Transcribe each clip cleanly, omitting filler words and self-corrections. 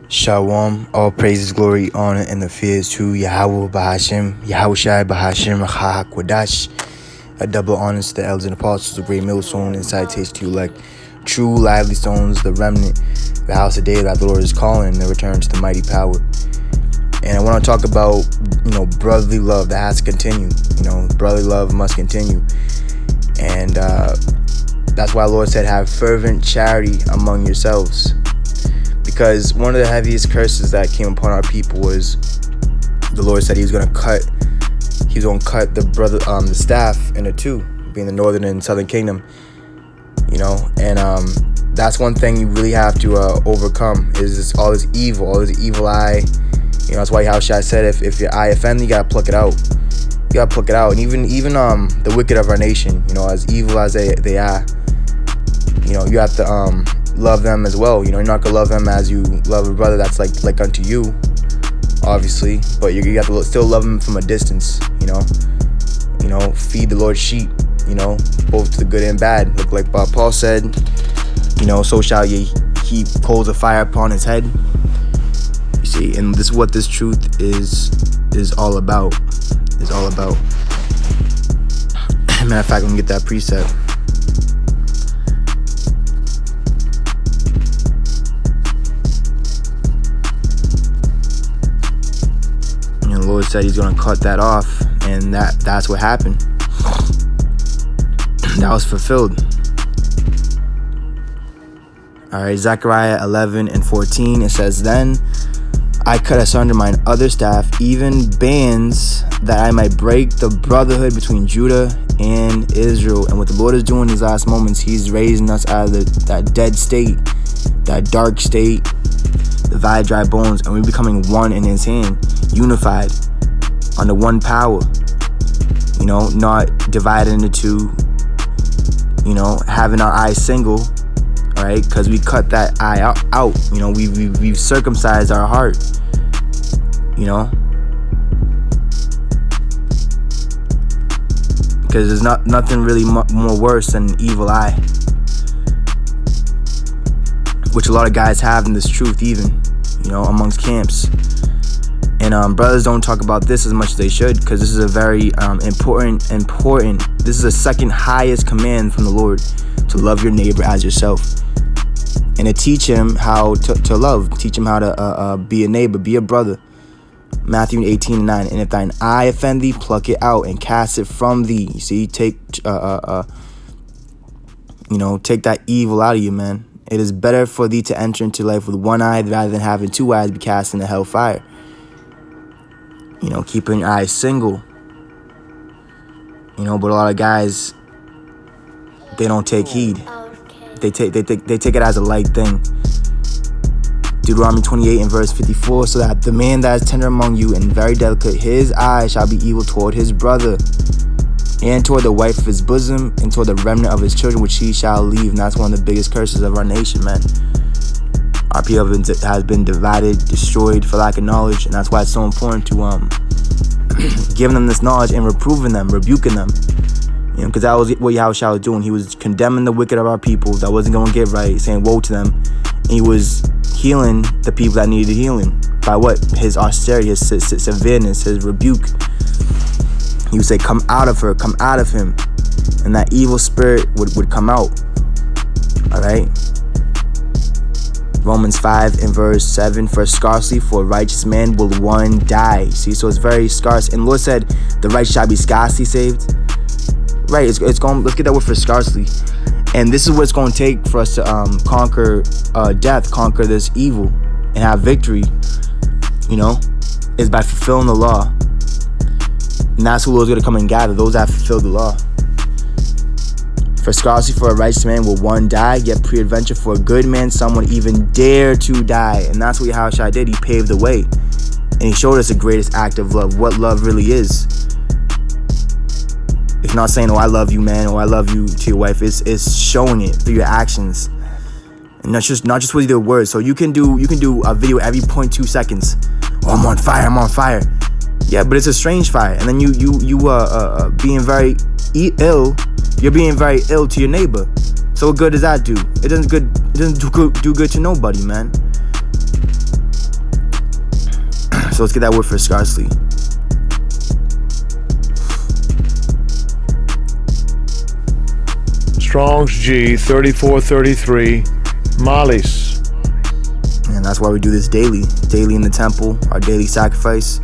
Shalom, all praises, glory, honor, and the fears to Yahweh Bahashim, Yahushai Bahashim, Kwadash. A double honors to the elders and apostles, the great millstone, and citation to you like true lively stones, the remnant, the house of David that the Lord is calling, the return to the mighty power. And I want to talk about, brotherly love that has to continue. Brotherly love must continue. And that's why the Lord said, have fervent charity among yourselves. Because one of the heaviest curses that came upon our people was the Lord said he was going to cut the staff into two, being the northern and southern kingdom. And that's one thing you really have to overcome is all this evil eye. That's why Yahushua said if your eye offends you, gotta pluck it out. You gotta pluck it out. And even the wicked of our nation, as evil as they are, you have to love them as well. You're not gonna love them as you love a brother that's like unto you, obviously, but you have to still love them from a distance. Feed the Lord's sheep, both to the good and bad. Like Paul said, so shall ye heap coals of fire upon his head. You see, and this is what this truth is all about. Matter of fact, let me get that precept. And the Lord said he's going to cut that off, and that's what happened. That was fulfilled. Alright, Zechariah 11:14, it says, Then I cut asunder mine other staff, even bands, that I might break the brotherhood between Judah and Israel. And what the Lord is doing in these last moments, he's raising us out of that dead state, that dark state, the valley of dry bones, and we're becoming one in his hand, unified under one power, not divided into two, having our eyes single, all right, because we cut that eye out. We've circumcised our heart, because there's nothing really more worse than an evil eye, which a lot of guys have in this truth, even amongst camps. And brothers don't talk about this as much as they should, because this is a very important. This is the second highest command from the Lord, to love your neighbor as yourself, and to teach him how to love, teach him how to be a neighbor, be a brother. Matthew 18:9. And if thine eye offend thee, pluck it out and cast it from thee. You see, take that evil out of you, man. It is better for thee to enter into life with one eye rather than having two eyes be cast into hellfire. Keeping your eyes single. But a lot of guys, they don't take heed. They take it as a light thing. Deuteronomy 28:54, so that the man that is tender among you and very delicate, his eye shall be evil toward his brother, and toward the wife of his bosom, and toward the remnant of his children, which he shall leave. And that's one of the biggest curses of our nation, man. Our people has been divided, destroyed for lack of knowledge, and that's why it's so important to giving them this knowledge and reproving them, rebuking them. Because that was what Yahushua was doing. He was condemning the wicked of our people that wasn't going to get right, saying woe to them. And he was healing the people that needed healing. By what? His austerity, his severeness, his rebuke. He would say, come out of her, come out of him. And that evil spirit would come out. Alright? Romans 5:7, for scarcely for a righteous man will one die. See, so it's very scarce. And the Lord said, the righteous shall be scarcely saved. Right, it's going. Let's get that word for scarcely. And this is what it's going to take for us to conquer death, conquer this evil, and have victory. Is by fulfilling the law. And that's who the Lord's going to come and gather, those that fulfill the law. For scarcely for a righteous man will one die, yet peradventure for a good man someone even dare to die. And that's what Yahushua did. He paved the way. And he showed us the greatest act of love, what love really is. It's not saying, oh, I love you, man, or I love you to your wife. It's showing it through your actions. And not just with your words. So you can do a video every 0.2 seconds. Oh, I'm on fire. Yeah, but it's a strange fire. And then you being very ill. You're being very ill to your neighbor. So what good does that do? It doesn't do good to nobody, man. So let's get that word for scarcely. Strong's G 3433, malis. And that's why we do this daily in the temple, our daily sacrifice.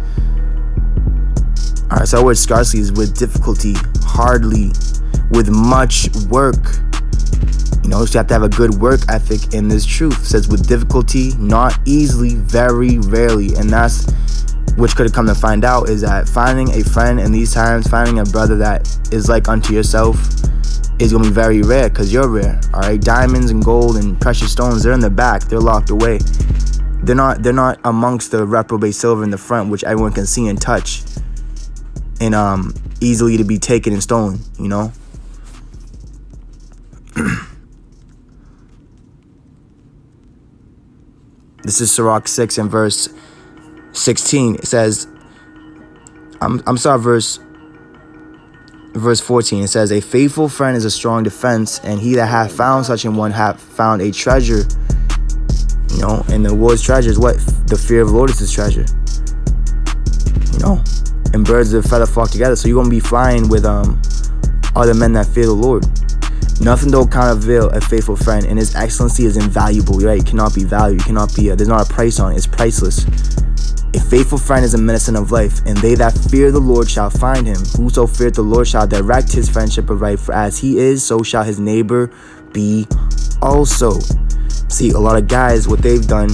All right, so our word scarcely is with difficulty, hardly, with much work. You know, so you have to have a good work ethic in this truth. It says with difficulty, not easily, very rarely. And that's which could have come to find out is that finding a friend in these times, finding a brother that is like unto yourself is going to be very rare, because you're rare. All right, diamonds and gold and precious stones, they're in the back, they're locked away. They're not amongst the reprobate silver in the front, which everyone can see and touch, and easily to be taken and stolen, you know. This is Sirach 6 and verse 16. It says, I'm sorry, verse 14. It says, a faithful friend is a strong defense, and he that hath found such an one hath found a treasure. You know, and the Lord's treasure is what? The fear of the Lord is his treasure. You know, and birds of a feather flock together. So you're going to be flying with other men that fear the Lord. Nothing though countervail a faithful friend, and his excellency is invaluable, right? It cannot be valued. It cannot be, there's not a price on it. It's priceless. A faithful friend is a medicine of life, and they that fear the Lord shall find him. Whoso feareth the Lord shall direct his friendship aright, for as he is, so shall his neighbor be also. See, a lot of guys, what they've done,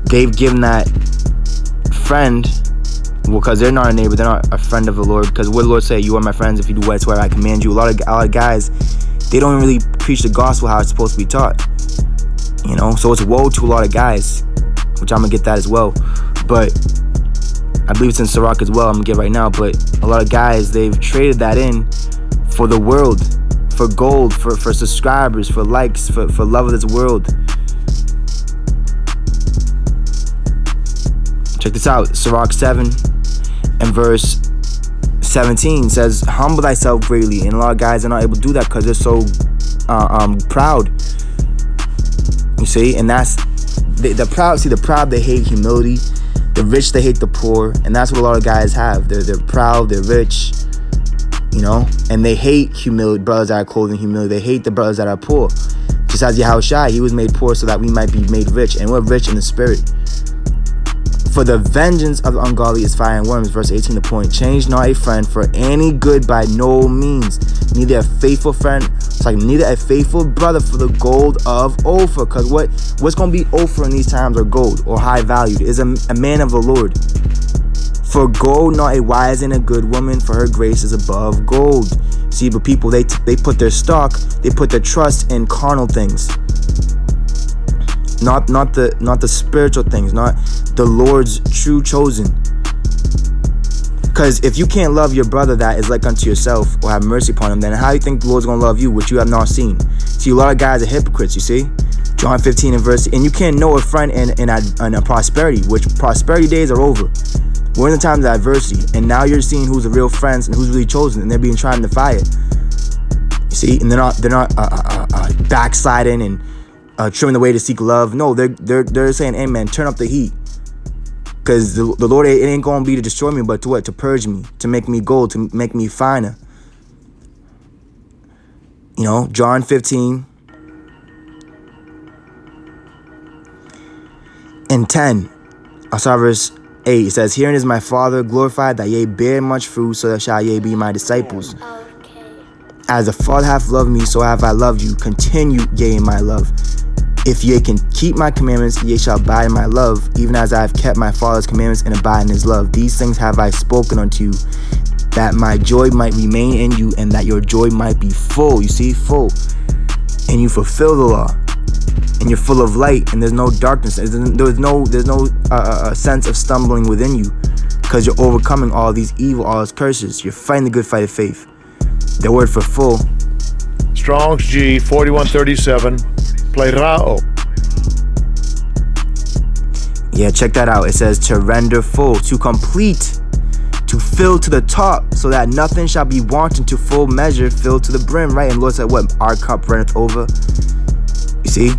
they've given that friend, well, because they're not a neighbor, they're not a friend of the Lord, because what the Lord say, you are my friends if you do whatsoever I command you. A lot of guys, they don't really preach the gospel how it's supposed to be taught. You know, so it's woe to a lot of guys, which I'm gonna get that as well. But I believe it's in Sirach as well, I'm gonna get right now. But a lot of guys, they've traded that in for the world, for gold, for subscribers, for likes, for love of this world. Check this out. Sirach 7 and verse 17 says, humble thyself greatly. And a lot of guys are not able to do that because they're so proud. You see, and that's the proud. See, the proud, they hate humility. The rich, they hate the poor, and that's what a lot of guys have. They're proud, they're rich, you know, and they hate humility. Brothers that are clothed in humility, they hate the brothers that are poor. Just as Yahushua, he was made poor so that we might be made rich, and we're rich in the spirit. For the vengeance of the ungodly is fire and worms. Verse 18, the point. Change not a friend for any good by no means. Neither a faithful friend, it's like neither a faithful brother for the gold of Ophir. Because what's going to be Ophir in these times, or gold, or high valued, is a man of the Lord. For gold not a wise and a good woman, for her grace is above gold. See, but people, they put their stock, they put their trust in carnal things. Not the spiritual things, not the Lord's true chosen. Because if you can't love your brother that is like unto yourself, or have mercy upon him, then how do you think the Lord's going to love you, which you have not seen? See, a lot of guys are hypocrites, you see? John 15 and verse, and you can't know a friend in a prosperity, which prosperity days are over. We're in the times of adversity, and now you're seeing who's the real friends and who's really chosen, and they're being tried in the fire. You see, and they're not backsliding and trimming the way to seek love. No, they're saying, hey man, turn up the heat. Because the Lord, it ain't going to be to destroy me, but to what? To purge me, to make me gold, to make me finer. You know, John 15 and 10. I saw verse 8. It says, herein is my Father glorified, that ye bear much fruit, so that shall ye be my disciples. As the Father hath loved me, so have I loved you. Continue ye in my love. If ye can keep my commandments, ye shall abide in my love, even as I have kept my Father's commandments and abide in his love. These things have I spoken unto you, that my joy might remain in you, and that your joy might be full. You see, full. And you fulfill the law. And you're full of light, and there's no darkness. There's no sense of stumbling within you, because you're overcoming all these evil, all these curses. You're fighting the good fight of faith. The word for full. Strong's G 4137. Plerao. Yeah, check that out. It says to render full, to complete, to fill to the top, so that nothing shall be wanting, to full measure, filled to the brim, right? And Lord said, what? Our cup runneth over. You see?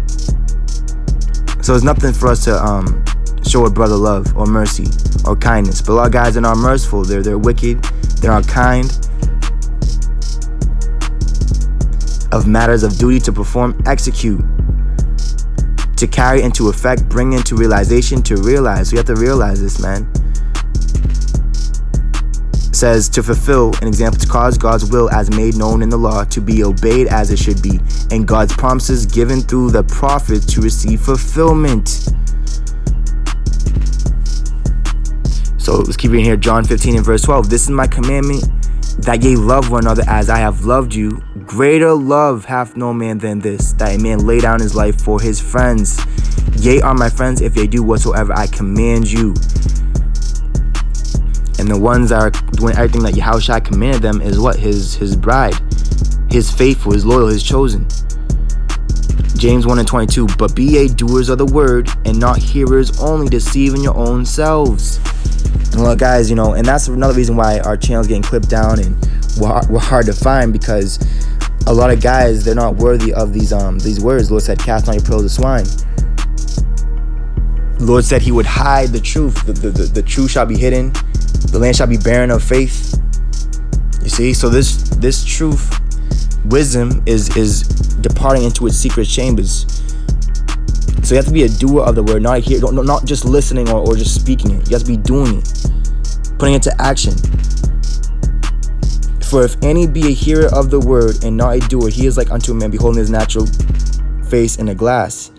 So it's nothing for us to show a brother love or mercy or kindness. But a lot of guys are not merciful. They're wicked. They're not kind. Of matters of duty to perform, execute, to carry into effect, bring into realization, to realize. So you have to realize this, man. It says to fulfill an example, to cause God's will as made known in the law to be obeyed as it should be, and God's promises given through the prophets to receive fulfillment. So let's keep reading here. John 15 and verse 12. This is my commandment, that ye love one another as I have loved you. Greater love hath no man than this, that a man lay down his life for his friends. Ye are my friends if ye do whatsoever I command you. And the ones that are doing everything that Yahushua commanded them is what? His bride. His faithful, his loyal, his chosen. James 1 and 22. But be ye doers of the word, and not hearers only, deceiving your own selves. And look, guys, you know, and that's another reason why our channel's getting clipped down and we're hard to find, because a lot of guys, they're not worthy of these words. The Lord said, cast not your pearls to swine. The Lord said he would hide the truth. The truth shall be hidden. The land shall be barren of faith. You see, so this truth, wisdom is departing into its secret chambers. So you have to be a doer of the word, not just listening or just speaking it. You have to be doing it, putting it to action. For if any be a hearer of the word and not a doer, he is like unto a man beholding his natural face in a glass.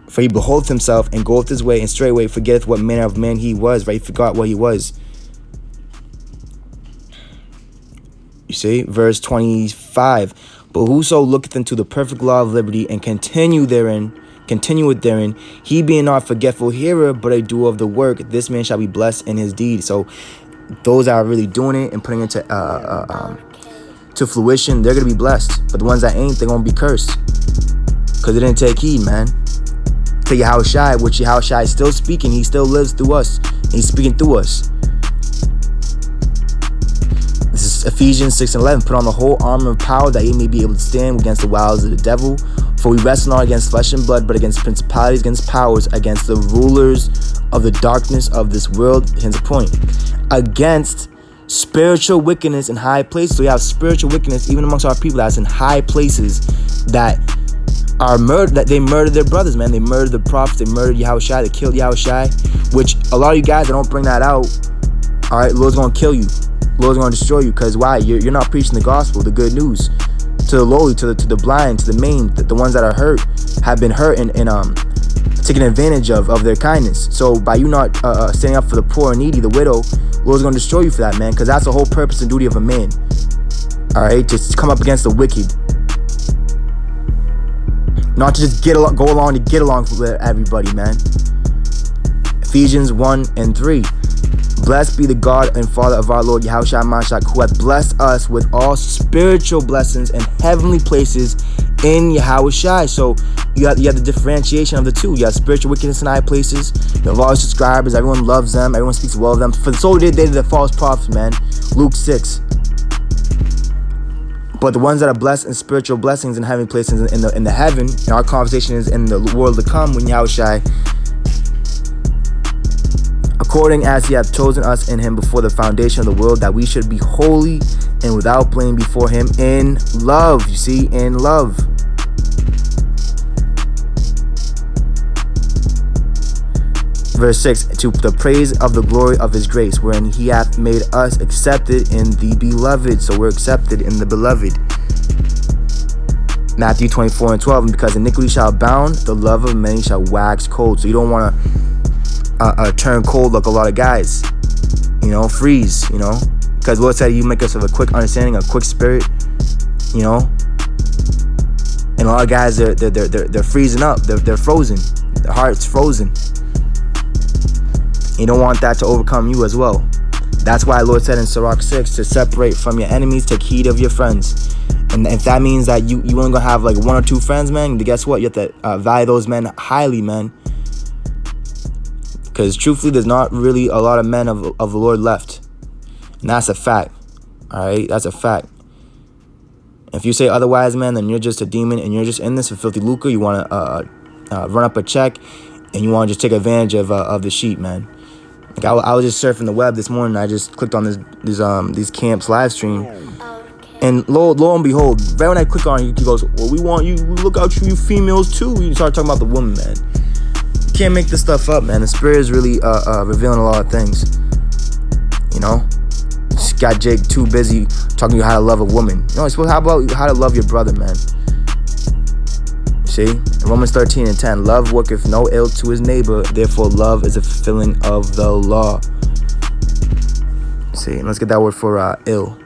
For he beholdeth himself and goeth his way, and straightway forgetteth what manner of man he was. Right? He forgot what he was. You see, verse 25. But whoso looketh into the perfect law of liberty and continueth therein, he being not a forgetful hearer, but a doer of the work, this man shall be blessed in his deed. So those that are really doing it and putting it to fruition, they're going to be blessed. But the ones that ain't, they're going to be cursed. Because they didn't take heed, man. To Yahushua, which Yahushua is still speaking. He still lives through us. And he's speaking through us. This is Ephesians 6 and 11. Put on the whole armor of power, that ye may be able to stand against the wiles of the devil. For we wrestle not against flesh and blood, but against principalities, against powers, against the rulers of the darkness of this world. Here's the point. Against spiritual wickedness in high places. So you have spiritual wickedness even amongst our people that's in high places, that are murdered, that they murdered their brothers, man. They murdered the prophets, they murdered Yahushua, they killed Yahushua, which a lot of you guys that don't bring that out, all right, Lord's gonna kill you. Lord's gonna destroy you, because why? You're not preaching the gospel, the good news to the lowly, to the blind, to the maimed, the ones that are hurt, have been hurt and taken advantage of their kindness. So by you not standing up for the poor and needy, the widow, Lord's gonna destroy you for that, man, because that's the whole purpose and duty of a man. All right, just come up against the wicked, not to just go along to get along with everybody, man. Ephesians 1 and 3. Blessed be the God and Father of our Lord Yahushua Mashiach, who hath blessed us with all spiritual blessings and heavenly places in Yahushua. So you have the differentiation of the two. You have spiritual wickedness in high places. You have all the subscribers. Everyone loves them. Everyone speaks well of them. For so did they the false prophets, man. Luke 6. But the ones that are blessed in spiritual blessings and heavenly places in the heaven, and our conversation is in the world to come, when Yahushua, according as he hath chosen us in him before the foundation of the world, that we should be holy and without blame before him in love. You see, in love. Verse 6, to the praise of the glory of his grace, wherein he hath made us accepted in the beloved. So we're accepted in the beloved. Matthew 24 and 12, and because iniquity shall abound, the love of many shall wax cold. So you don't want to turn cold like a lot of guys, freeze, because Lord said you make us of a quick understanding, a quick spirit, and a lot of guys, they're freezing up, they're frozen, their heart's frozen. You don't want that to overcome you as well. That's why Lord said in Sirach 6 to separate from your enemies, take heed of your friends. And if that means that you only gonna have like one or two friends, man, guess what? You have to value those men highly, man. Because truthfully, there's not really a lot of men of the Lord left. And that's a fact. All right? That's a fact. If you say otherwise, man, then you're just a demon and you're just in this for filthy lucre. You want to run up a check, and you want to just take advantage of the sheep, man. Like I was just surfing the web this morning. I just clicked on these camps live stream, and lo and behold, right when I click on it, he goes, "Well, we want you. We look out for you females too." You start talking about the woman, man. You can't make this stuff up, man. The spirit is really revealing a lot of things. You know, just got Jake too busy talking to you how to love a woman. You know, how about how to love your brother, man? See, Romans 13:10, love worketh no ill to his neighbor, therefore love is a fulfilling of the law. See, let's get that word for ill.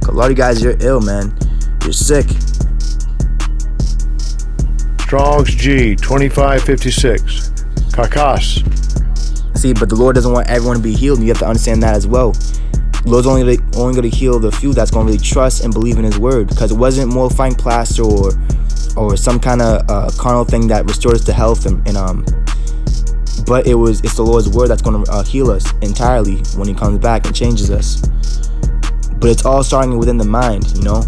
A lot of you guys, you're ill, man. You're sick. Strong's G 2556. Carcass. See, but the Lord doesn't want everyone to be healed, and you have to understand that as well. The Lord's only going to heal the few that's going to really trust and believe in His word, because it wasn't mortifying plaster or some kind of carnal thing that restored us to health, but it's the Lord's word that's going to heal us entirely when He comes back and changes us. But it's all starting within the mind, you know.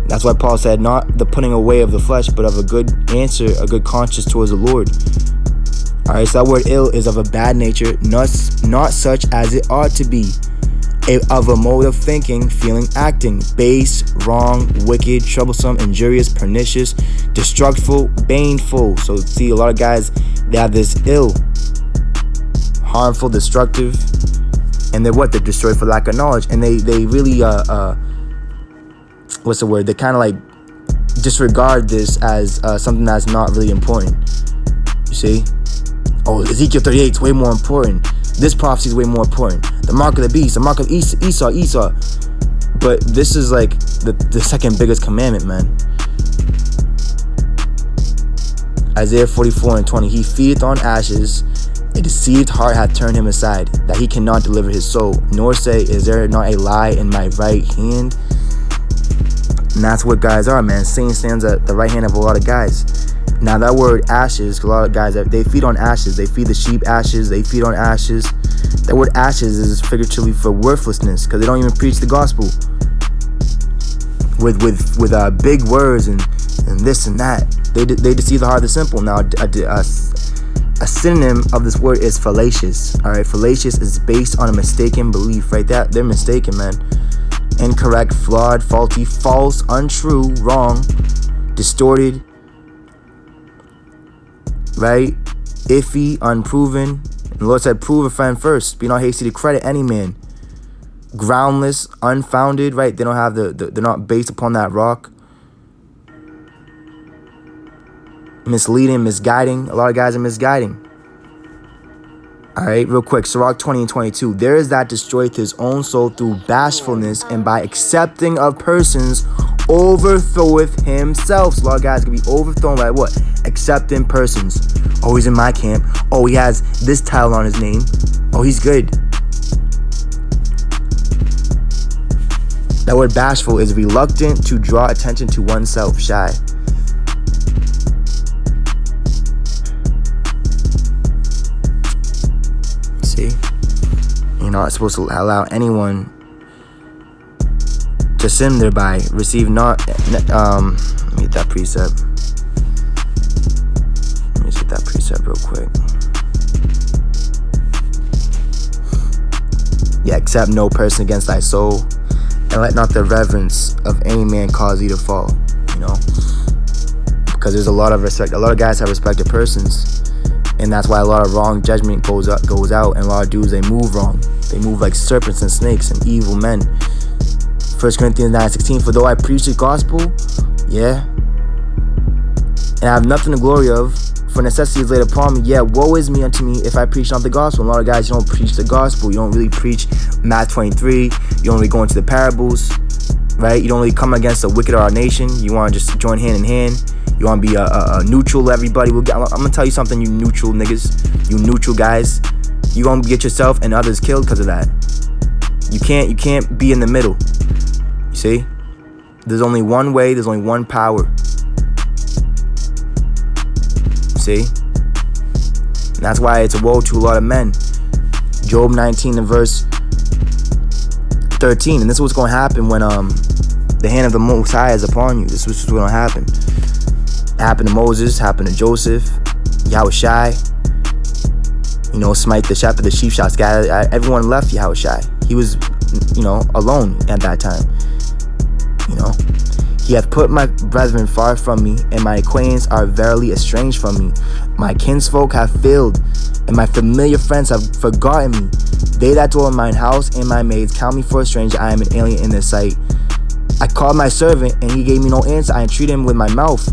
That's why Paul said, not the putting away of the flesh, but of a good answer, a good conscience towards the Lord. All right, so that word ill is of a bad nature, not such as it ought to be. Of a mode of thinking, feeling, acting, base, wrong, wicked, troublesome, injurious, pernicious, destructful, baneful. So see, a lot of guys, they have this ill, harmful, destructive, and they're destroyed for lack of knowledge. And they really what's the word? They kind of like disregard this as something that's not really important. You see? Oh, Ezekiel 38 is way more important. This prophecy is way more important. The mark of the beast, the mark of Esau. But this is like the second biggest commandment, man. Isaiah 44:20. He feedeth on ashes. A deceived heart hath turned him aside, that he cannot deliver his soul, nor say, is there not a lie in my right hand? And that's what guys are, man. Satan stands at the right hand of a lot of guys. Now that word ashes, because a lot of guys, they feed on ashes. They feed the sheep ashes. They feed on ashes. That word ashes is figuratively for worthlessness, because they don't even preach the gospel with big words and this and that. They deceive the heart of the simple. Now a synonym of this word is fallacious. All right, fallacious is based on a mistaken belief. Right, they're mistaken, man. Incorrect, flawed, faulty, false, untrue, wrong, distorted. Right? Iffy, unproven. And the Lord said, prove a friend first. Be not hasty to credit any man. Groundless, unfounded, right? They don't have they're not based upon that rock. Misleading, misguiding. A lot of guys are misguiding. All right, real quick. Sirach 20:22. There is that destroyeth his own soul through bashfulness, and by accepting of persons overthroweth himself. So a lot of guys can be overthrown by what? Accepting persons. Oh, he's in my camp. Oh, he has this title on his name. Oh, he's good. That word bashful is reluctant to draw attention to oneself, shy. See? You're not supposed to allow anyone to sin thereby. Receive not. Let me get that precept. Let me just get that precept real quick. Yeah, accept no person against thy soul, and let not the reverence of any man cause thee to fall. You know, because there's a lot of respect. A lot of guys have respected persons, and that's why a lot of wrong judgment goes out, and a lot of dudes, they move wrong. They move like serpents and snakes and evil men. 1 Corinthians 9:16. For though I preach the gospel, yeah, and I have nothing to glory of, for necessity is laid upon me. Yeah, woe is me unto me if I preach not the gospel. And a lot of guys, you don't preach the gospel. You don't really preach Matthew 23. You don't really go into the parables, right? You don't really come against the wicked of our nation. You want to just join hand in hand. You want to be a neutral. Everybody, I'm gonna tell you something, you neutral niggas, you neutral guys. You gonna get yourself and others killed because of that. You can't be in the middle. You see, there's only one way. There's only one power. See, and that's why it's a woe to a lot of men. Job 19 and verse 13, and this is what's going to happen when the hand of the Most High is upon you. This is what's going to happen. happened to Moses, happened to Joseph, Yahushai. Smite the shepherd, the sheep shall scatter. Everyone left Yahushai. He was, alone at that time. He hath put my brethren far from me, and my acquaintance are verily estranged from me. My kinsfolk have failed, and my familiar friends have forgotten me. They that dwell in mine house and my maids count me for a stranger. I am an alien in their sight. I called my servant, and he gave me no answer. I entreated him with my mouth.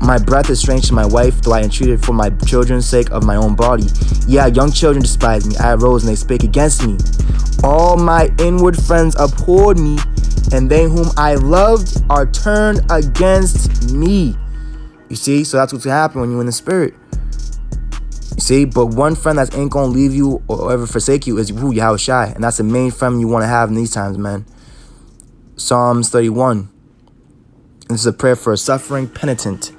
My breath is strange to my wife, though I entreated for my children's sake of my own body. Yeah, young children despised me. I arose, and they spake against me. All my inward friends abhorred me, and they whom I loved are turned against me. You see? So that's what's going to happen when you're in the spirit. You see? But one friend that ain't going to leave you or ever forsake you is Yahushai. And that's the main friend you want to have in these times, man. Psalms 31. And this is a prayer for a suffering penitent.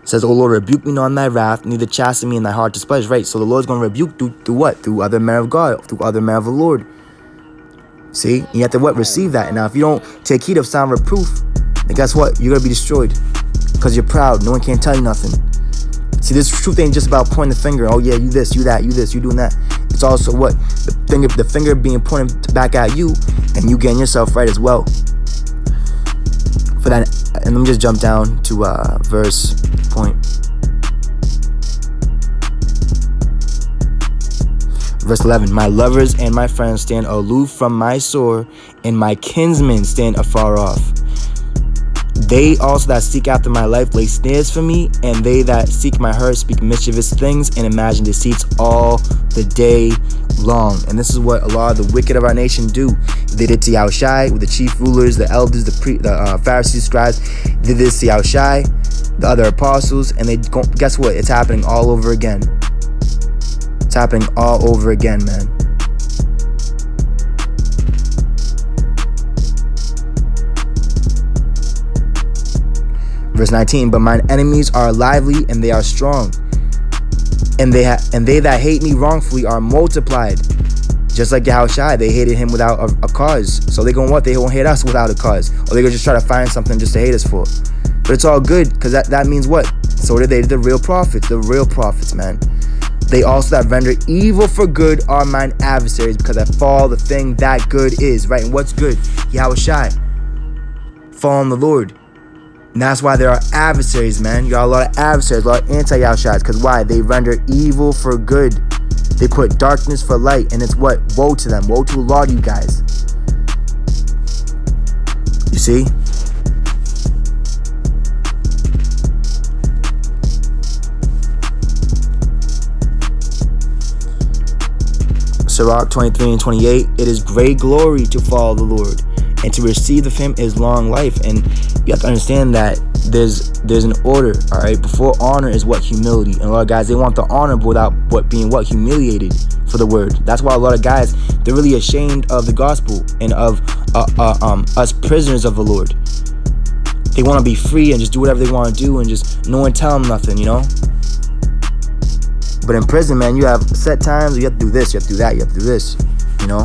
It says, O Lord, rebuke me not in thy wrath, neither chasten me in thy hard displeasure. Right? So the Lord's going to rebuke through what? Through other men of God, through other men of the Lord. See, you have to receive that. And now if you don't take heed of sound reproof, then guess what? You're gonna be destroyed because you're proud. No one can tell you nothing. See, this truth ain't just about pointing the finger. Oh yeah, you this, you that, you this, you doing that. It's also what the finger being pointed back at you, and you getting yourself right as well. For that, and let me just jump down to verse point. Verse 11, my lovers and my friends stand aloof from my sore, and my kinsmen stand afar off. They also that seek after my life lay snares for me, and they that seek my hurt speak mischievous things and imagine deceits all the day long. And this is what a lot of the wicked of our nation do. They did to Yahushai with the chief rulers, the elders, the Pharisees, scribes. They did this to Yahushai, the other apostles, and guess what? It's happening all over again. It's happening all over again, man. Verse 19, but mine enemies are lively and they are strong. And they that hate me wrongfully are multiplied. Just like Yahushai, they hated him without a cause. So they gonna what? They won't hate us without a cause. Or they gonna just try to find something just to hate us for. But it's all good, because that means what? So did they, the real prophets, man. They also that render evil for good are mine adversaries, because I follow the thing that good is. Right? And what's good? Yahushai. Following the Lord. And that's why there are adversaries, man. You got a lot of adversaries, a lot of anti-Yahushais. Because why? They render evil for good. They put darkness for light. And it's what? Woe to them. Woe to a lot of you guys. You see? Sirach 23 and 28. It is great glory to follow the Lord, and to receive of him is long life. And you have to understand that there's an order, all right? Before honor is what? Humility. And a lot of guys, they want the honor without being humiliated for the word. That's why a lot of guys, they're really ashamed of the gospel and of us prisoners of the Lord. They want to be free and just do whatever they want to do and just no one tell them nothing, you know? But in prison, man, you have set times. You have to do this, you have to do that, you have to do this, you know?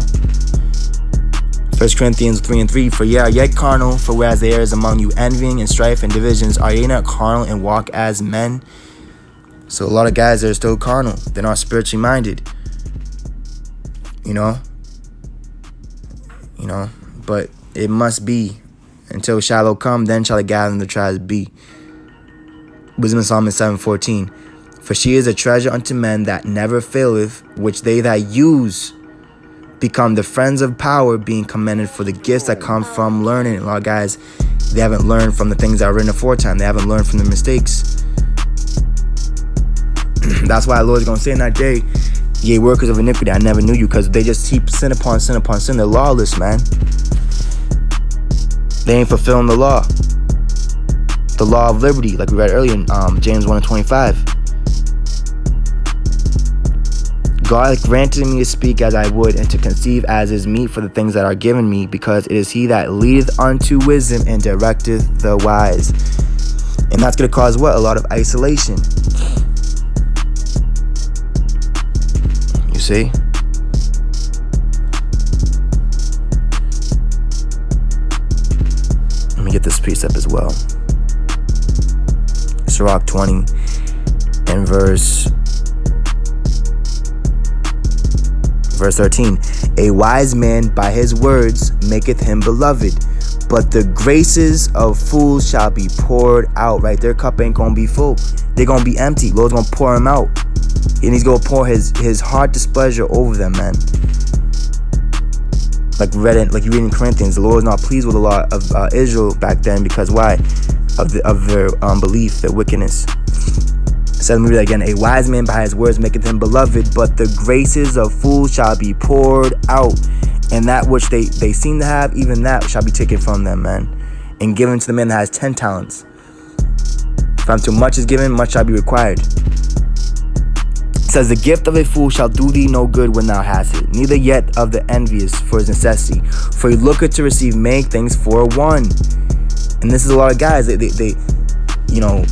1 Corinthians 3 and 3, for ye are yet carnal, for whereas there is among you envying and strife and divisions, are ye not carnal and walk as men? So a lot of guys are still carnal. They're not spiritually minded. You know? But it must be. Until Shiloh come, then shall it gather in the tribes be. Wisdom of Solomon 7:14. For she is a treasure unto men that never faileth, which they that use become the friends of power, being commended for the gifts that come from learning. A lot of guys, they haven't learned from the things that were written aforetime. They haven't learned from the mistakes. That's why the Lord's going to say in that day, ye workers of iniquity, I never knew you, because they just heap sin upon sin upon sin. They're lawless, man. They ain't fulfilling the law. The law of liberty, like we read earlier in James 1 and 25. God granted me to speak as I would, and to conceive as is meet for the things that are given me, because it is he that leadeth unto wisdom and directeth the wise. And that's going to cause what? A lot of isolation. You see? Let me get this precept as well. Sirach 20 and verse 13. A wise man by his words maketh him beloved, but the graces of fools shall be poured out. Right, their cup ain't gonna be full. They're gonna be empty. Lord's gonna pour them out, and he's gonna pour his heart displeasure over them, man. Like you read in Corinthians, the Lord is not pleased with the law of Israel back then, because why? Of their belief, their wickedness. So let me read that again. A wise man by his words maketh him beloved, but the graces of fools shall be poured out. And that which they seem to have, even that shall be taken from them, man, and given to the man that has 10 talents. For unto much is given, much shall be required. It says, the gift of a fool shall do thee no good when thou hast it, neither yet of the envious for his necessity. For he looketh to receive many things for one. And this is a lot of guys, they you know,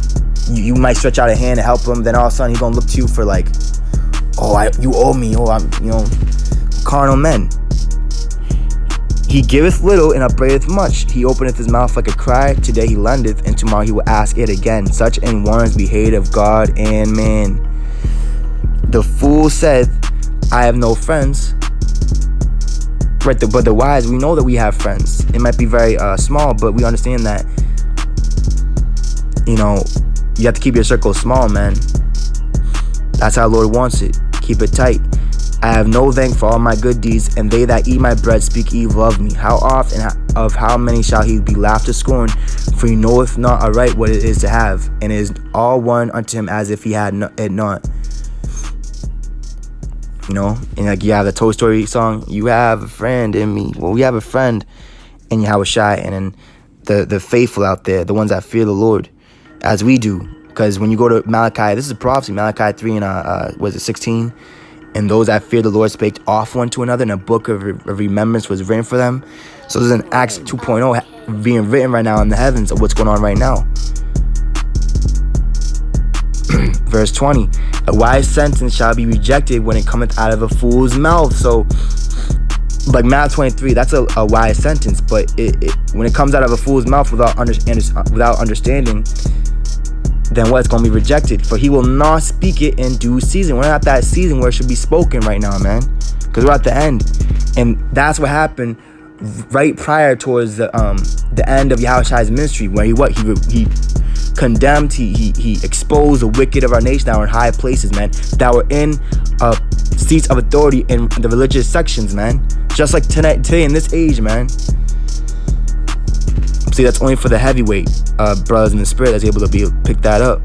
you might stretch out a hand to help him, then all of a sudden he's gonna look to you for like, you owe me, I'm, carnal men. He giveth little and upbraideth much. He openeth his mouth like a cry. Today he lendeth, and tomorrow he will ask it again. Such an one is be hated of God and man. The fool saith, I have no friends. Right, but the wise, we know that we have friends. It might be very small, but we understand that, you have to keep your circle small, man. That's how the Lord wants it. Keep it tight. I have no thank for all my good deeds, and they that eat my bread speak evil of me. How oft and of how many shall he be laughed to scorn? For he knoweth not aright what it is to have, and it is all one unto him as if he had it not. And like you have the Toy Story song, you have a friend in me. Well, we have a friend in Yahushua, and in the faithful out there, the ones that fear the Lord, as we do. Because when you go to Malachi, this is a prophecy, Malachi 3 and 16? And those that fear the Lord spake off one to another, and a book of remembrance was written for them. So there's an Acts 2.0 being written right now in the heavens of what's going on right now. Verse 20, a wise sentence shall be rejected when it cometh out of a fool's mouth. So, like Matthew 23, that's a wise sentence, but when it comes out of a fool's mouth without understanding, then what's going to be rejected? For he will not speak it in due season. We're not at that season where it should be spoken right now, man, because we're at the end. And that's what happened right prior towards the end of Yahushua's ministry, where he condemned, he exposed the wicked of our nation that were in high places, man, that were in seats of authority in the religious sections, man, just like today in this age, man. See, that's only for the heavyweight brothers in the spirit that's able to pick that up.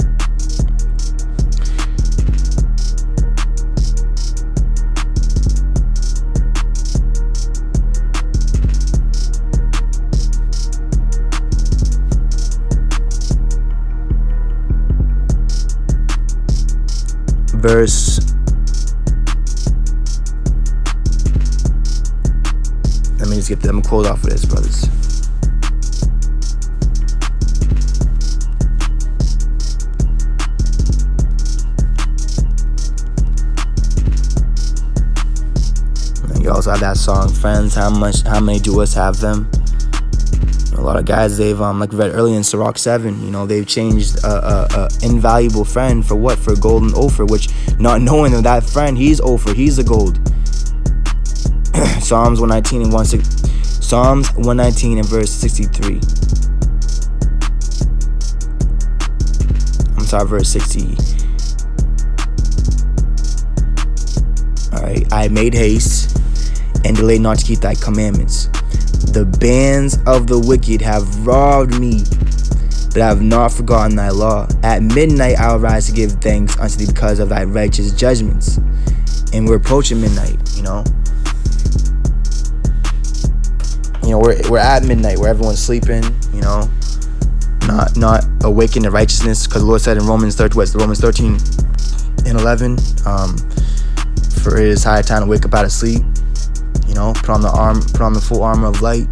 Verse, let me just get them close off of this, brothers. You also have that song, Friends, how many do us have them? A lot of guys, they've like read earlier in Sirach 7, they've changed a invaluable friend for what? For a golden ophir, which, not knowing that friend, he's ophir, he's the gold. Psalms 119 and verse 63. I'm sorry, verse 60. Alright, I made haste and delayed not to keep thy commandments. The bands of the wicked have robbed me, but I have not forgotten thy law. At midnight I will rise to give thanks unto thee because of thy righteous judgments. And we're approaching midnight, we're at midnight where everyone's sleeping, not awakened to righteousness, because the Lord said in Romans 13 and 11, for it is high time to wake up out of sleep. Put on the full armor of light.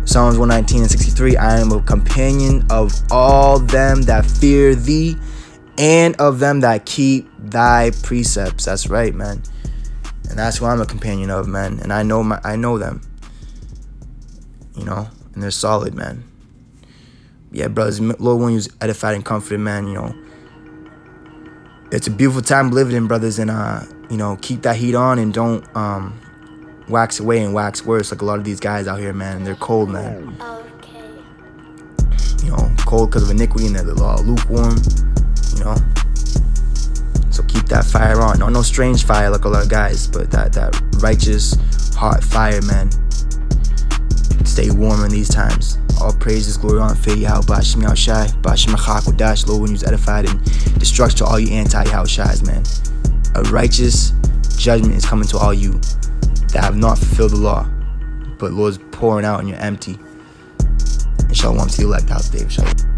Psalms 119 and 63, I am a companion of all them that fear thee, and of them that keep thy precepts. That's right, man. And that's who I'm a companion of, man. And I know them. And they're solid, man. Yeah, brothers, Lord willing, you was edified and comforted, man. You know, it's a beautiful time living in, brothers, and you know, keep that heat on and don't wax away and wax worse like a lot of these guys out here, man. They're cold, man. You know, cold because of iniquity, and they're lukewarm. You know, so keep that fire on. No strange fire like a lot of guys, but that righteous, hot fire, man. Stay warm in these times. All praises, glory, honor, faith, Yahweh, Bashim Yahushai, Bashim Achak, Lord, when you was edified, and destruction to all you anti-Yahushais, man. A righteous judgment is coming to all you that have not fulfilled the law, but Lord's pouring out and you're empty. And shalom to you like the house of David. Shalom.